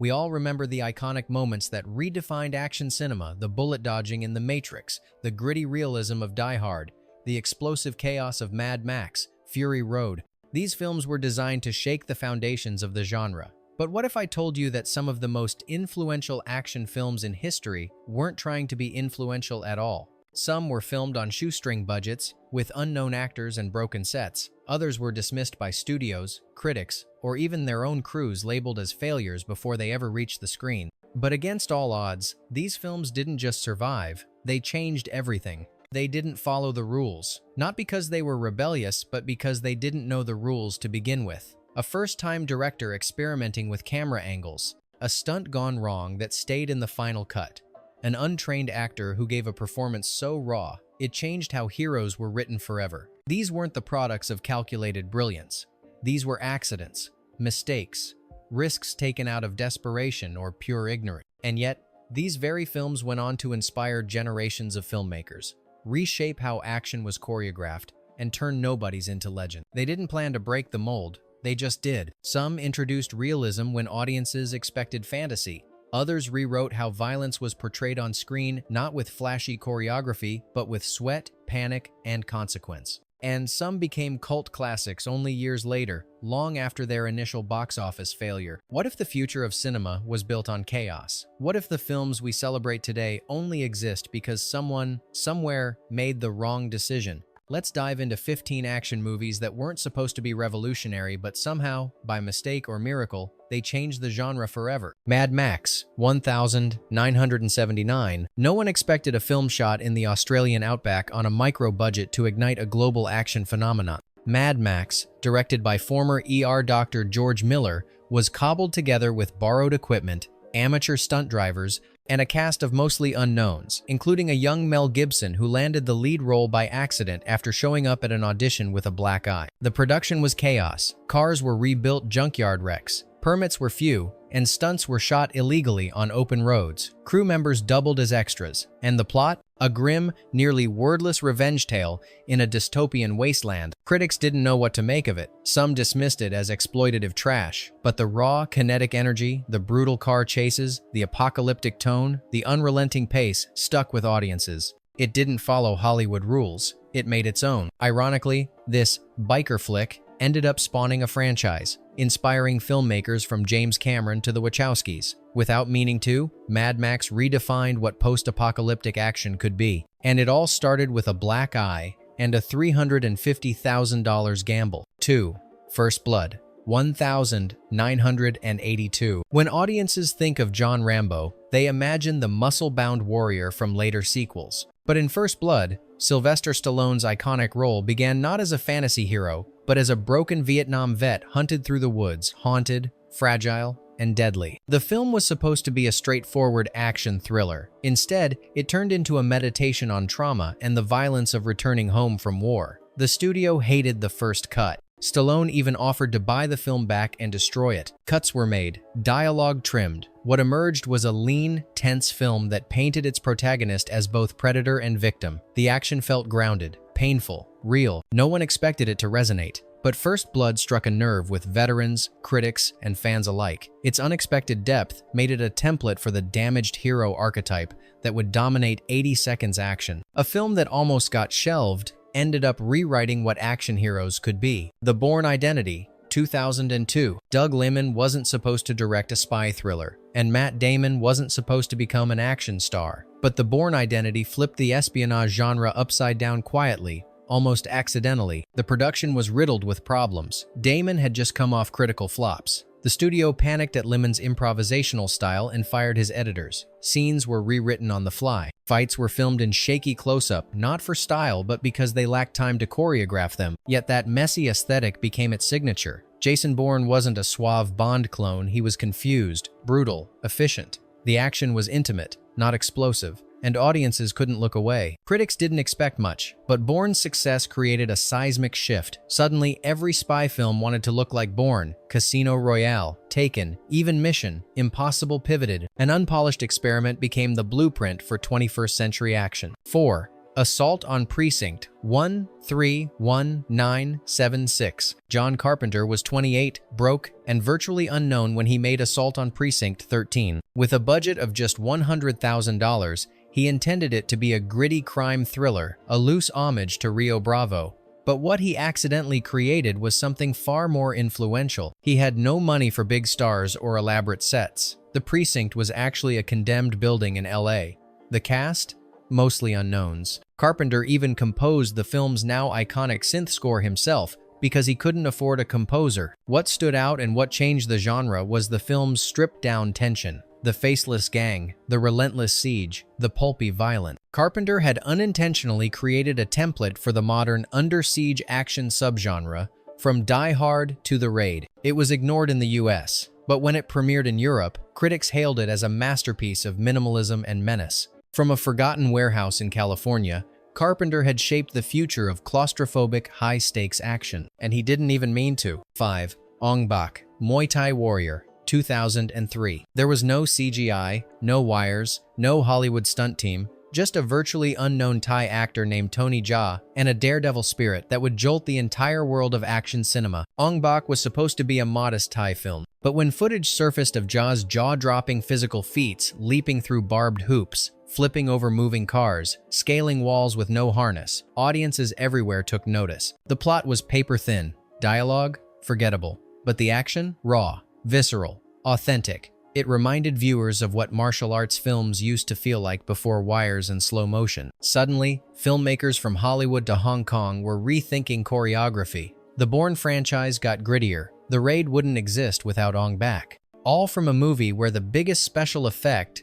We all remember the iconic moments that redefined action cinema, the bullet dodging in The Matrix, the gritty realism of Die Hard, the explosive chaos of Mad Max, Fury Road. These films were designed to shake the foundations of the genre. But what if I told you that some of the most influential action films in history weren't trying to be influential at all? Some were filmed on shoestring budgets, with unknown actors and broken sets. Others were dismissed by studios, critics, or even their own crews labeled as failures before they ever reached the screen. But against all odds, these films didn't just survive, they changed everything. They didn't follow the rules, not because they were rebellious, but because they didn't know the rules to begin with. A first-time director experimenting with camera angles, a stunt gone wrong that stayed in the final cut, an untrained actor who gave a performance so raw, it changed how heroes were written forever. These weren't the products of calculated brilliance. These were accidents, mistakes, risks taken out of desperation or pure ignorance. And yet, these very films went on to inspire generations of filmmakers, reshape how action was choreographed, and turn nobodies into legend. They didn't plan to break the mold, they just did. Some introduced realism when audiences expected fantasy. Others rewrote how violence was portrayed on screen, not with flashy choreography, but with sweat, panic, and consequence. And some became cult classics only years later, long after their initial box office failure. What if the future of cinema was built on chaos? What if the films we celebrate today only exist because someone, somewhere, made the wrong decision? Let's dive into 15 action movies that weren't supposed to be revolutionary, but somehow, by mistake or miracle, they changed the genre forever. Mad Max, 1979. No one expected a film shot in the Australian outback on a micro-budget to ignite a global action phenomenon. Mad Max, directed by former ER doctor George Miller, was cobbled together with borrowed equipment, amateur stunt drivers, and a cast of mostly unknowns, including a young Mel Gibson who landed the lead role by accident after showing up at an audition with a black eye. The production was chaos. Cars were rebuilt junkyard wrecks, permits were few, and stunts were shot illegally on open roads. Crew members doubled as extras. And the plot? A grim, nearly wordless revenge tale in a dystopian wasteland. Critics didn't know what to make of it. Some dismissed it as exploitative trash. But the raw, kinetic energy, the brutal car chases, the apocalyptic tone, the unrelenting pace stuck with audiences. It didn't follow Hollywood rules. It made its own. Ironically, this biker flick ended up spawning a franchise, inspiring filmmakers from James Cameron to the Wachowskis. Without meaning to, Mad Max redefined what post-apocalyptic action could be. And it all started with a black eye and a $350,000 gamble. 2. First Blood, 1982. When audiences think of John Rambo, they imagine the muscle-bound warrior from later sequels. But in First Blood, Sylvester Stallone's iconic role began not as a fantasy hero, but as a broken Vietnam vet hunted through the woods, haunted, fragile, and deadly. The film was supposed to be a straightforward action thriller. Instead, it turned into a meditation on trauma and the violence of returning home from war. The studio hated the first cut. Stallone even offered to buy the film back and destroy it. Cuts were made, dialogue trimmed. What emerged was a lean, tense film that painted its protagonist as both predator and victim. The action felt grounded, painful, real. No one expected it to resonate. But First Blood struck a nerve with veterans, critics, and fans alike. Its unexpected depth made it a template for the damaged hero archetype that would dominate 80 seconds action. A film that almost got shelved ended up rewriting what action heroes could be. The Bourne Identity, 2002. Doug Liman wasn't supposed to direct a spy thriller, and Matt Damon wasn't supposed to become an action star. But The Bourne Identity flipped the espionage genre upside down quietly, almost accidentally. The production was riddled with problems. Damon had just come off critical flops. The studio panicked at Liman's improvisational style and fired his editors. Scenes were rewritten on the fly. Fights were filmed in shaky close-up, not for style, but because they lacked time to choreograph them. Yet that messy aesthetic became its signature. Jason Bourne wasn't a suave Bond clone, he was confused, brutal, efficient. The action was intimate, not explosive, and audiences couldn't look away. Critics didn't expect much, but Bourne's success created a seismic shift. Suddenly, every spy film wanted to look like Bourne. Casino Royale, Taken, even Mission Impossible pivoted. An unpolished experiment became the blueprint for 21st century action. 4. Assault on Precinct 131976. John Carpenter was 28, broke, and virtually unknown when he made Assault on Precinct 13. With a budget of just $100,000, he intended it to be a gritty crime thriller, a loose homage to Rio Bravo. But what he accidentally created was something far more influential. He had no money for big stars or elaborate sets. The precinct was actually a condemned building in LA. The cast? Mostly unknowns. Carpenter even composed the film's now iconic synth score himself because he couldn't afford a composer. What stood out and what changed the genre was the film's stripped-down tension. The faceless gang, the relentless siege, the pulpy violence. Carpenter had unintentionally created a template for the modern under-siege action subgenre, from Die Hard to The Raid. It was ignored in the US, but when it premiered in Europe, critics hailed it as a masterpiece of minimalism and menace. From a forgotten warehouse in California, Carpenter had shaped the future of claustrophobic, high-stakes action, and he didn't even mean to. 5. Ong Bak, Muay Thai Warrior, 2003. There was no CGI, no wires, no Hollywood stunt team, just a virtually unknown Thai actor named Tony Jaa and a daredevil spirit that would jolt the entire world of action cinema. Ong Bak was supposed to be a modest Thai film, but when footage surfaced of Jaa's jaw-dropping physical feats, leaping through barbed hoops, flipping over moving cars, scaling walls with no harness, audiences everywhere took notice. The plot was paper-thin, dialogue forgettable, but the action raw, visceral, authentic. It reminded viewers of what martial arts films used to feel like before wires and slow motion. Suddenly, filmmakers from Hollywood to Hong Kong were rethinking choreography. The Bourne franchise got grittier. The Raid wouldn't exist without Ong Bak. All from a movie where the biggest special effect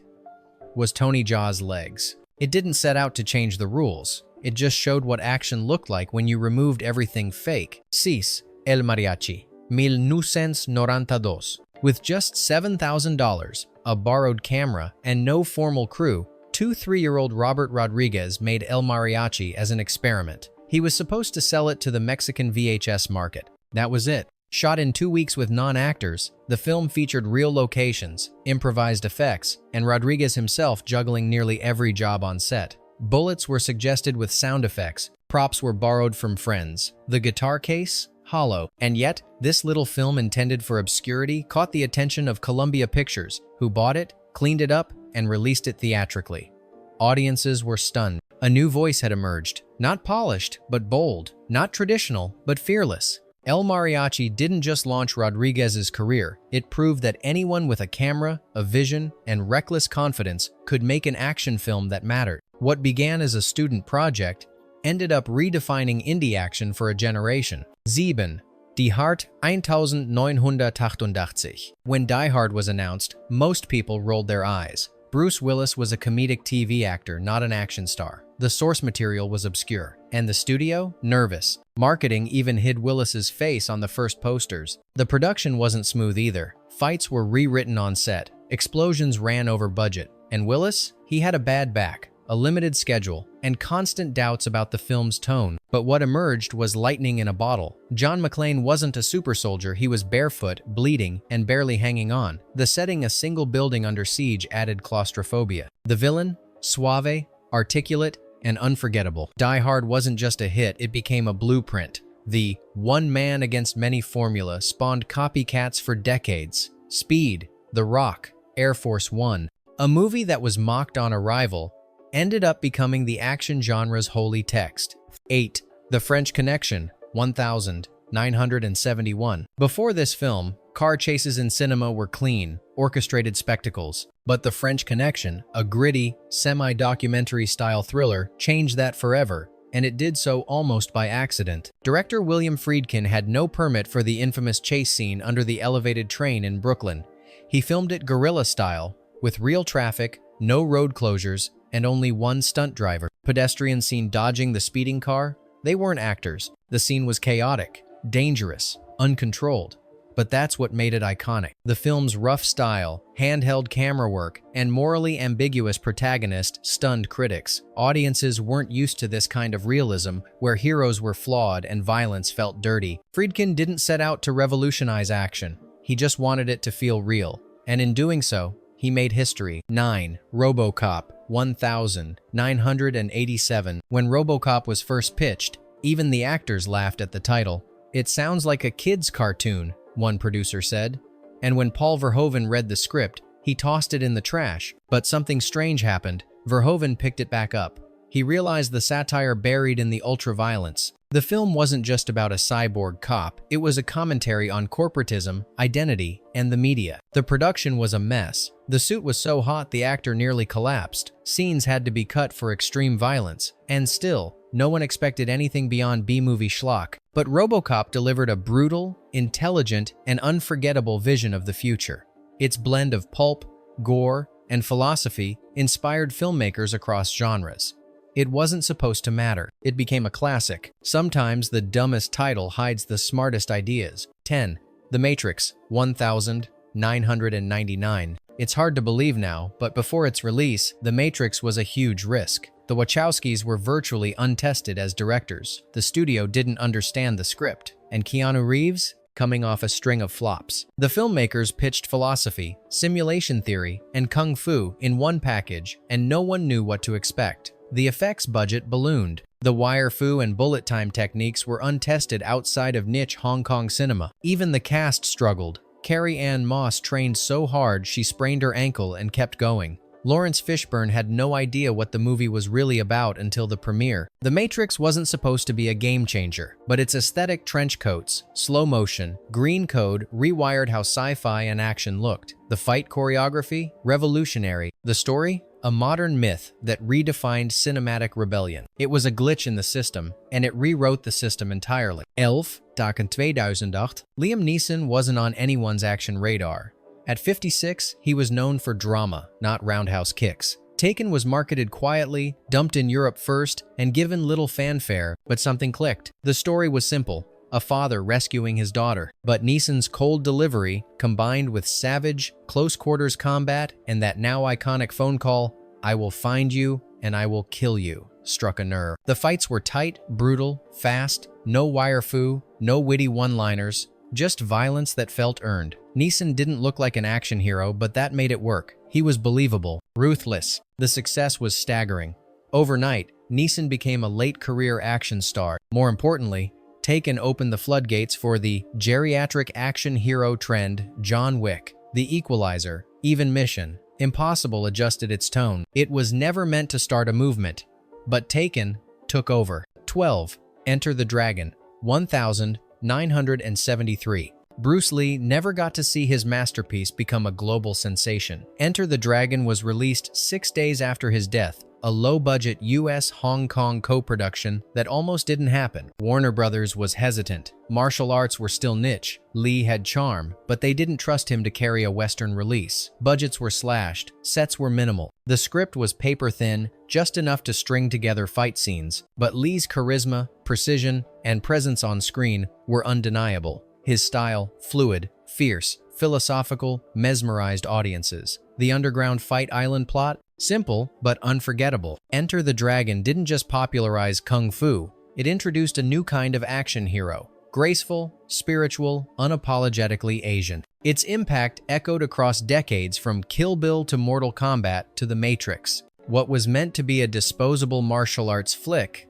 was Tony Jaa's legs. It didn't set out to change the rules. It just showed what action looked like when you removed everything fake. Sis, El Mariachi, 1992. With just $7,000, a borrowed camera, and no formal crew, 3-year-old Robert Rodriguez made El Mariachi as an experiment. He was supposed to sell it to the Mexican VHS market. That was it. Shot in 2 weeks with non-actors, the film featured real locations, improvised effects, and Rodriguez himself juggling nearly every job on set. Bullets were suggested with sound effects, props were borrowed from friends. The guitar case? Hollow. And yet, this little film intended for obscurity caught the attention of Columbia Pictures, who bought it, cleaned it up, and released it theatrically. Audiences were stunned. A new voice had emerged. Not polished, but bold. Not traditional, but fearless. El Mariachi didn't just launch Rodriguez's career, it proved that anyone with a camera, a vision, and reckless confidence could make an action film that mattered. What began as a student project ended up redefining indie action for a generation. 7. Die Hard 1988. When Die Hard was announced, most people rolled their eyes. Bruce Willis was a comedic TV actor, not an action star. The source material was obscure, and the studio? Nervous. Marketing even hid Willis's face on the first posters. The production wasn't smooth either. Fights were rewritten on set, explosions ran over budget, and Willis? He had a bad back, a limited schedule, and constant doubts about the film's tone. But what emerged was lightning in a bottle. John McClane wasn't a super soldier, he was barefoot, bleeding, and barely hanging on. The setting, a single building under siege, added claustrophobia. The villain? Suave, articulate, and unforgettable. Die Hard wasn't just a hit, it became a blueprint. The one man against many formula spawned copycats for decades. Speed, The Rock, Air Force One. A movie that was mocked on arrival ended up becoming the action genre's holy text. 8. The French Connection, 1971. Before this film, car chases in cinema were clean, orchestrated spectacles. But The French Connection, a gritty, semi-documentary style thriller, changed that forever, and it did so almost by accident. Director William Friedkin had no permit for the infamous chase scene under the elevated train in Brooklyn. He filmed it guerrilla style, with real traffic, no road closures, and only one stunt driver. Pedestrians seen dodging the speeding car? They weren't actors. The scene was chaotic, dangerous, uncontrolled. But that's what made it iconic. The film's rough style, handheld camera work, and morally ambiguous protagonist stunned critics. Audiences weren't used to this kind of realism, where heroes were flawed and violence felt dirty. Friedkin didn't set out to revolutionize action. He just wanted it to feel real. And in doing so, he made history. 9. RoboCop 1987. When RoboCop was first pitched, even the actors laughed at the title. "It sounds like a kid's cartoon," one producer said. And when Paul Verhoeven read the script, he tossed it in the trash. But something strange happened. Verhoeven picked it back up. He realized the satire buried in the ultra-violence. The film wasn't just about a cyborg cop, it was a commentary on corporatism, identity, and the media. The production was a mess. The suit was so hot the actor nearly collapsed. Scenes had to be cut for extreme violence. And still, no one expected anything beyond B-movie schlock. But RoboCop delivered a brutal, intelligent, and unforgettable vision of the future. Its blend of pulp, gore, and philosophy inspired filmmakers across genres. It wasn't supposed to matter. It became a classic. Sometimes the dumbest title hides the smartest ideas. 10. The Matrix 1999. It's hard to believe now, but before its release, The Matrix was a huge risk. The Wachowskis were virtually untested as directors. The studio didn't understand the script. And Keanu Reeves? Coming off a string of flops. The filmmakers pitched philosophy, simulation theory, and kung fu in one package, and no one knew what to expect. The effects budget ballooned. The wire fu and bullet time techniques were untested outside of niche Hong Kong cinema. Even the cast struggled. Carrie-Anne Moss trained so hard she sprained her ankle and kept going. Lawrence Fishburne had no idea what the movie was really about until the premiere. The Matrix wasn't supposed to be a game changer, but its aesthetic trench coats, slow motion, green code rewired how sci-fi and action looked. The fight choreography? Revolutionary. The story? A modern myth that redefined cinematic rebellion. It was a glitch in the system, and it rewrote the system entirely. 11. Taken 2008. Liam Neeson wasn't on anyone's action radar. At 56, he was known for drama, not roundhouse kicks. Taken was marketed quietly, dumped in Europe first, and given little fanfare, but something clicked. The story was simple. A father rescuing his daughter. But Neeson's cold delivery, combined with savage, close-quarters combat and that now iconic phone call, "I will find you and I will kill you," struck a nerve. The fights were tight, brutal, fast, no wire fu, no witty one-liners, just violence that felt earned. Neeson didn't look like an action hero, but that made it work. He was believable, ruthless. The success was staggering. Overnight, Neeson became a late-career action star. More importantly, Taken opened the floodgates for the geriatric action hero trend. John Wick, The Equalizer, even Mission Impossible adjusted its tone. It was never meant to start a movement, but Taken took over. 12. Enter the Dragon 1973. Bruce Lee never got to see his masterpiece become a global sensation. Enter the Dragon was released 6 days after his death, a low-budget US-Hong Kong co-production that almost didn't happen. Warner Brothers was hesitant. Martial arts were still niche. Lee had charm, but they didn't trust him to carry a Western release. Budgets were slashed. Sets were minimal. The script was paper-thin, just enough to string together fight scenes. But Lee's charisma, precision, and presence on screen were undeniable. His style, fluid, fierce, philosophical, mesmerized audiences. The underground fight island plot? Simple, but unforgettable. Enter the Dragon didn't just popularize kung fu, it introduced a new kind of action hero. Graceful, spiritual, unapologetically Asian. Its impact echoed across decades from Kill Bill to Mortal Kombat to The Matrix. What was meant to be a disposable martial arts flick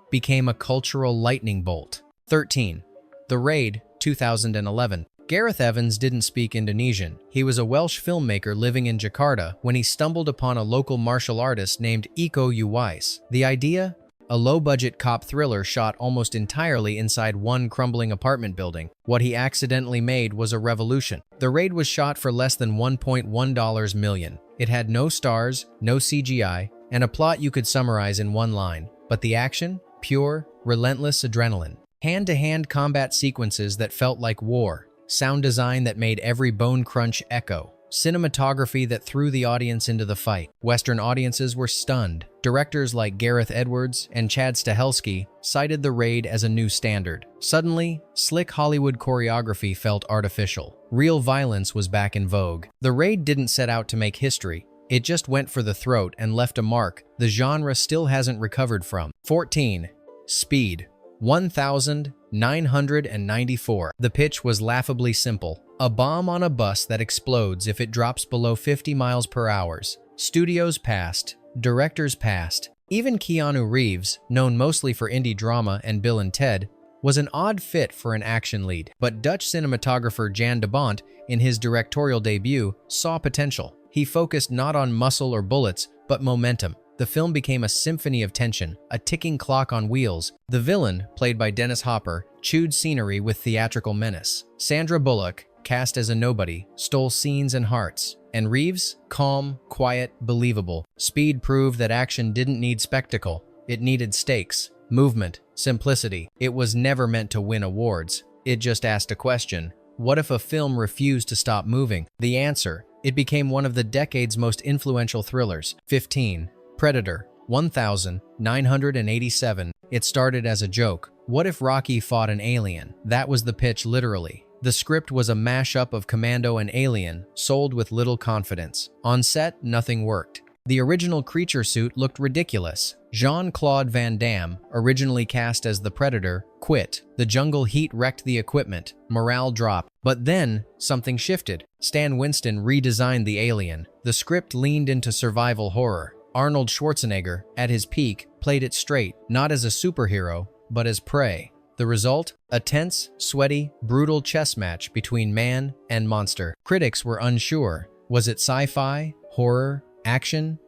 became a cultural lightning bolt. 13. The Raid 2011. Gareth Evans didn't speak Indonesian. He was a Welsh filmmaker living in Jakarta when he stumbled upon a local martial artist named Iko Uwais. The idea? A low-budget cop thriller shot almost entirely inside one crumbling apartment building. What he accidentally made was a revolution. The Raid was shot for less than $1.1 million. It had no stars, no CGI, and a plot you could summarize in one line. But the action? Pure, relentless adrenaline. Hand-to-hand combat sequences that felt like war. Sound design that made every bone crunch echo. Cinematography that threw the audience into the fight. Western audiences were stunned. Directors like Gareth Edwards and Chad Stahelski cited The Raid as a new standard. Suddenly, slick Hollywood choreography felt artificial. Real violence was back in vogue. The Raid didn't set out to make history. It just went for the throat and left a mark the genre still hasn't recovered from. 14. Speed 1994. The pitch was laughably simple. A bomb on a bus that explodes if it drops below 50 miles per hour. Studios passed, directors passed. Even Keanu Reeves, known mostly for indie drama and Bill and Ted, was an odd fit for an action lead. But Dutch cinematographer Jan de Bont, in his directorial debut, saw potential. He focused not on muscle or bullets, but momentum. The film became a symphony of tension, a ticking clock on wheels. The villain, played by Dennis Hopper, chewed scenery with theatrical menace. Sandra Bullock, cast as a nobody, stole scenes and hearts. And Reeves, calm, quiet, believable. Speed proved that action didn't need spectacle. It needed stakes, movement, simplicity. It was never meant to win awards. It just asked a question. What if a film refused to stop moving? The answer: it became one of the decade's most influential thrillers. 15. Predator, 1987. It started as a joke. What if Rocky fought an alien? That was the pitch, literally. The script was a mashup of Commando and Alien, sold with little confidence. On set, nothing worked. The original creature suit looked ridiculous. Jean-Claude Van Damme, originally cast as the Predator, quit. The jungle heat wrecked the equipment. Morale dropped. But then, something shifted. Stan Winston redesigned the alien. The script leaned into survival horror. Arnold Schwarzenegger, at his peak, played it straight, not as a superhero, but as prey. The result? A tense, sweaty, brutal chess match between man and monster. Critics were unsure. Was it sci-fi, horror, action?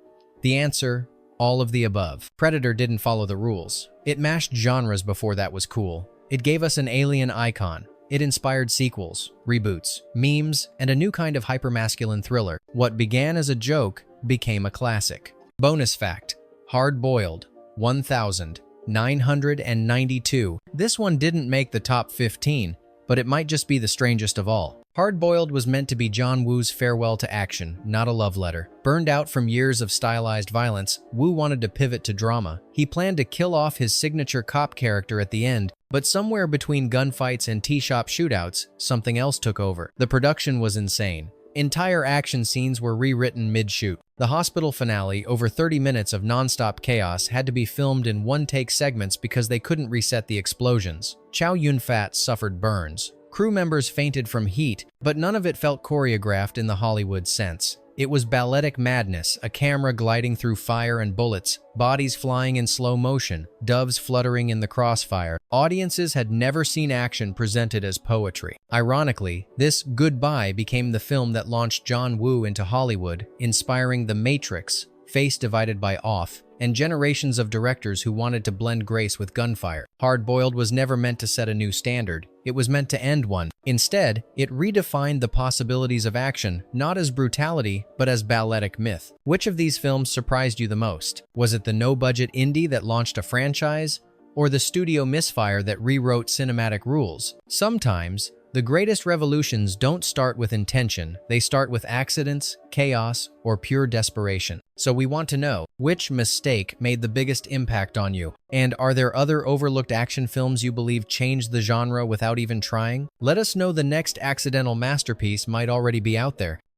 The answer: all of the above. Predator didn't follow the rules. It mashed genres before that was cool. It gave us an alien icon. It inspired sequels, reboots, memes, and a new kind of hypermasculine thriller. What began as a joke became a classic. Bonus fact: Hard-Boiled, 1992. This one didn't make the top 15, but it might just be the strangest of all. Hard-Boiled was meant to be John Woo's farewell to action, not a love letter. Burned out from years of stylized violence, Woo wanted to pivot to drama. He planned to kill off his signature cop character at the end, but somewhere between gunfights and tea shop shootouts, something else took over. The production was insane. Entire action scenes were rewritten mid-shoot. The hospital finale, over 30 minutes of non-stop chaos, had to be filmed in one-take segments because they couldn't reset the explosions. Chow Yun-Fat suffered burns. Crew members fainted from heat, but none of it felt choreographed in the Hollywood sense. It was balletic madness, a camera gliding through fire and bullets, bodies flying in slow motion, doves fluttering in the crossfire. Audiences had never seen action presented as poetry. Ironically, this goodbye became the film that launched John Woo into Hollywood, inspiring The Matrix, Face Divided by Off, and generations of directors who wanted to blend grace with gunfire. Hard-Boiled was never meant to set a new standard. It was meant to end one. Instead, it redefined the possibilities of action, not as brutality, but as balletic myth. Which of these films surprised you the most? Was it the no-budget indie that launched a franchise, or the studio misfire that rewrote cinematic rules? Sometimes, the greatest revolutions don't start with intention, they start with accidents, chaos, or pure desperation. So we want to know, which mistake made the biggest impact on you? And are there other overlooked action films you believe changed the genre without even trying? Let us know. The next accidental masterpiece might already be out there.